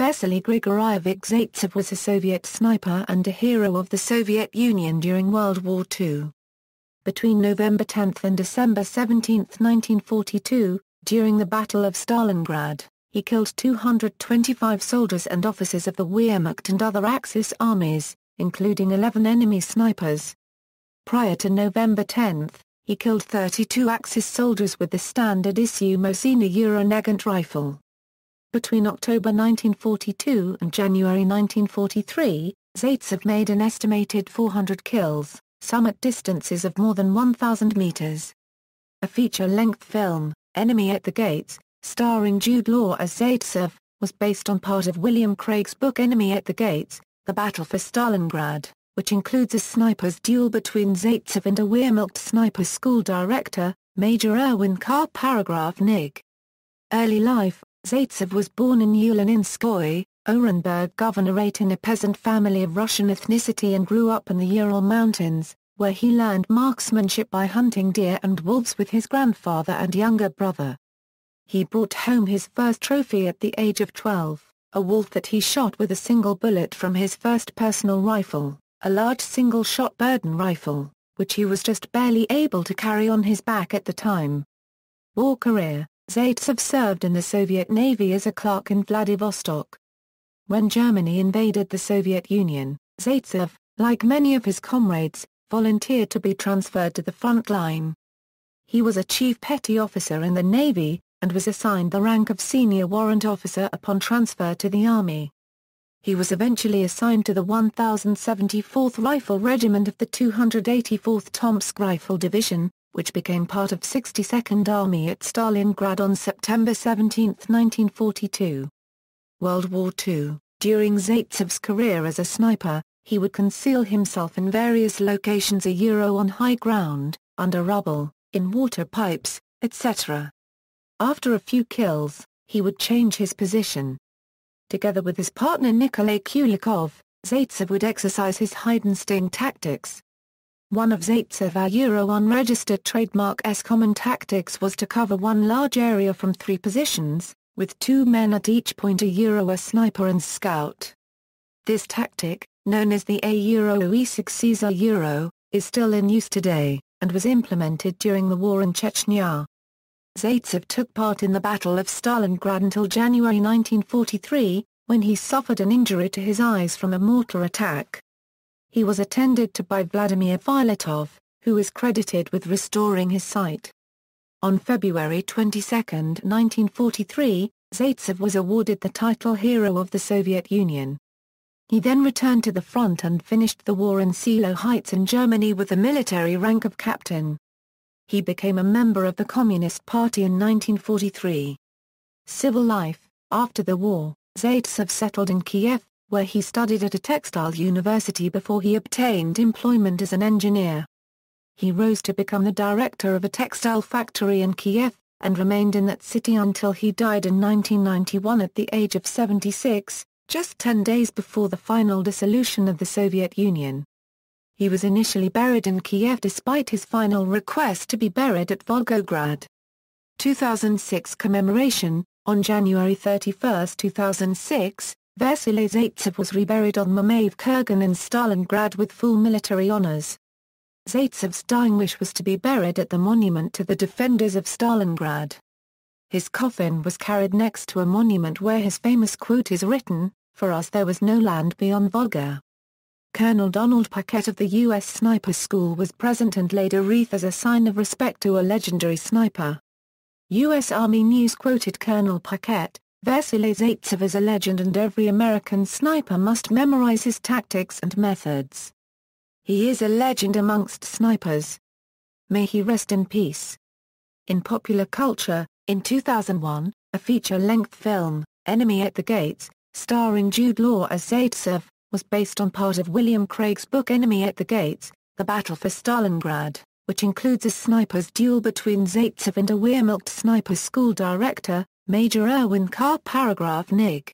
Vasily Grigoryevich Zaytsev was a Soviet sniper and a hero of the Soviet Union during World War II. Between November 10 and December 17, 1942, during the Battle of Stalingrad, he killed 225 soldiers and officers of the Wehrmacht and other Axis armies, including 11 enemy snipers. Prior to November 10, he killed 32 Axis soldiers with the standard-issue Mosin Nagant rifle. Between October 1942 and January 1943, Zaytsev made an estimated 400 kills, some at distances of more than 1,000 meters. A feature-length film, Enemy at the Gates, starring Jude Law as Zaytsev, was based on part of William Craig's book Enemy at the Gates, The Battle for Stalingrad, which includes a sniper's duel between Zaytsev and a Wehrmacht sniper school director, Major Erwin Karl-Nig. Early life: Zaytsev was born in Uleninskoye, Orenburg Governorate in a peasant family of Russian ethnicity and grew up in the Ural Mountains, where he learned marksmanship by hunting deer and wolves with his grandfather and younger brother. He brought home his first trophy at the age of 12, a wolf that he shot with a single bullet from his first personal rifle, a large single-shot Burden rifle, which he was just barely able to carry on his back at the time. War career: Zaytsev served in the Soviet Navy as a clerk in Vladivostok. When Germany invaded the Soviet Union, Zaytsev, like many of his comrades, volunteered to be transferred to the front line. He was a chief petty officer in the Navy, and was assigned the rank of senior warrant officer upon transfer to the Army. He was eventually assigned to the 1074th Rifle Regiment of the 284th Tomsk Rifle Division, which became part of 62nd Army at Stalingrad on September 17, 1942. World War II: during Zaytsev's career as a sniper, he would conceal himself in various locations on high ground, under rubble, in water pipes, etc. After a few kills, he would change his position. Together with his partner Nikolai Kulikov, Zaytsev would exercise his hide-and-sting tactics. One of Zaytsev's unregistered trademark's common tactics was to cover one large area from 3 positions, with 2 men at each point: a sniper and scout. This tactic, known as the e6 is still in use today, and was implemented during the war in Chechnya. Zaytsev took part in the Battle of Stalingrad until January 1943, when he suffered an injury to his eyes from a mortar attack. He was attended to by Vladimir Filatov, who is credited with restoring his sight. On February 22, 1943, Zaytsev was awarded the title Hero of the Soviet Union. He then returned to the front and finished the war in Seelow Heights in Germany with the military rank of captain. He became a member of the Communist Party in 1943. Civil life: after the war, Zaytsev settled in Kiev, where he studied at a textile university before he obtained employment as an engineer. He rose to become the director of a textile factory in Kiev, and remained in that city until he died in 1991 at the age of 76, just 10 days before the final dissolution of the Soviet Union. He was initially buried in Kiev despite his final request to be buried at Volgograd. 2006 Commemoration: on January 31, 2006, Vasily Zaytsev was reburied on Mamayev Kurgan in Stalingrad with full military honors. Zaytsev's dying wish was to be buried at the monument to the defenders of Stalingrad. His coffin was carried next to a monument where his famous quote is written, "For us there was no land beyond Volga." Colonel Donald Paquette of the U.S. Sniper School was present and laid a wreath as a sign of respect to a legendary sniper. U.S. Army News quoted Colonel Paquette, "Vasily Zaytsev is a legend and every American sniper must memorize his tactics and methods. He is a legend amongst snipers. May he rest in peace." In popular culture, in 2001, a feature-length film, Enemy at the Gates, starring Jude Law as Zaytsev, was based on part of William Craig's book Enemy at the Gates, The Battle for Stalingrad, which includes a sniper's duel between Zaytsev and a Wehrmacht sniper school director, Major Erwin Karl-Nig.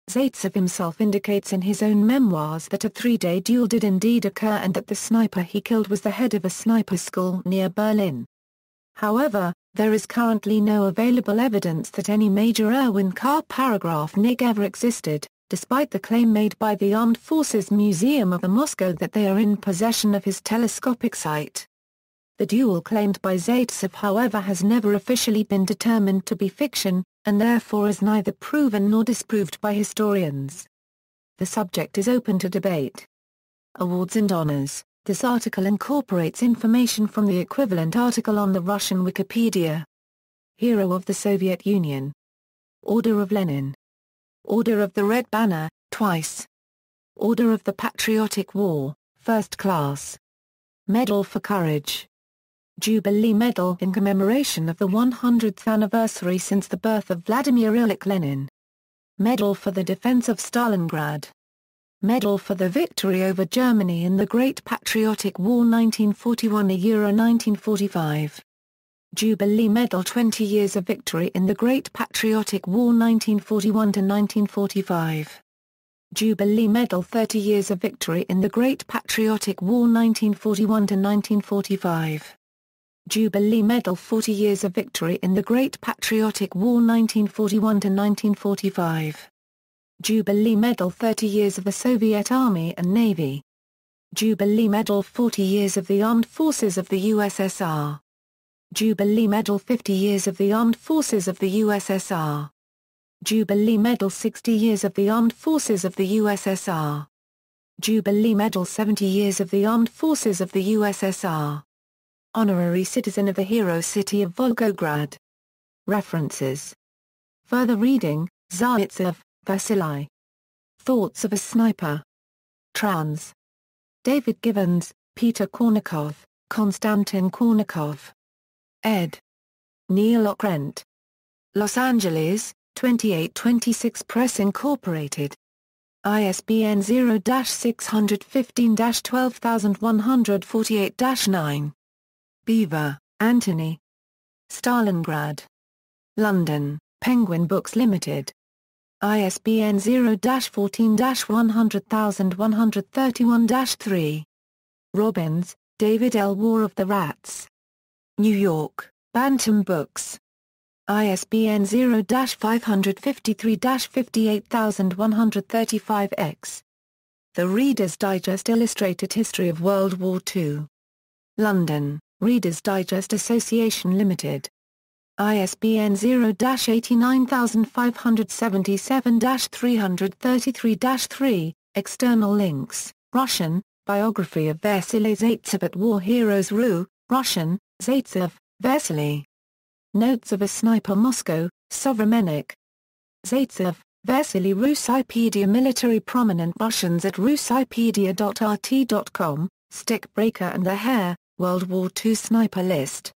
Zaytsev himself indicates in his own memoirs that a 3-day duel did indeed occur and that the sniper he killed was the head of a sniper school near Berlin. However, There is currently no available evidence that any major Erwin K. paragraph ever existed, despite the claim made by the Armed Forces Museum of Moscow that they are in possession of his telescopic sight. The duel claimed by Zaytsev, however, has never officially been determined to be fiction, and therefore is neither proven nor disproved by historians. The subject is open to debate. Awards and honors. This article incorporates information from the equivalent article on the Russian Wikipedia. Hero of the Soviet Union. Order of Lenin. Order of the Red Banner, twice. Order of the Patriotic War, First Class. Medal for Courage. Jubilee Medal in commemoration of the 100th anniversary since the birth of Vladimir Ilyich Lenin. Medal for the Defense of Stalingrad. Medal for the Victory over Germany in the Great Patriotic War 1941–1945. Jubilee Medal 20 Years of Victory in the Great Patriotic War 1941–1945. Jubilee Medal 30 Years of Victory in the Great Patriotic War 1941–1945. Jubilee Medal 40 Years of Victory in the Great Patriotic War 1941–1945. Jubilee Medal 30 Years of the Soviet Army and Navy. Jubilee Medal 40 Years of the Armed Forces of the USSR. Jubilee Medal 50 Years of the Armed Forces of the USSR. Jubilee Medal 60 Years of the Armed Forces of the USSR. Jubilee Medal 70 Years of the Armed Forces of the USSR. Honorary Citizen of the Hero City of Volgograd. References. Further reading, Zaytsev, Vasily. Thoughts of a Sniper. Trans. David Givens, Peter Kornikov, Konstantin Kornikov. Ed. Neil Ockrent. Los Angeles, 2826 Press Incorporated. ISBN 0-615-12148-9. Beaver, Anthony. Stalingrad. London, Penguin Books Limited. ISBN 0-14-100131-3. Robbins, David L. War of the Rats. New York, Bantam Books. ISBN 0-553-58135-X. The Reader's Digest Illustrated History of World War II. London, Reader's Digest Association Limited. ISBN 0-89577-333-3. External links. Russian, Biography of Vasily Zaytsev at War Heroes.ru, Russian, Zaytsev, Vasily. Notes of a Sniper Moscow, Sovremennik. Zaytsev, Vasily Russipedia. Military prominent Russians at russipedia.rt.com, Stick Breaker and the Hare, World War II Sniper List.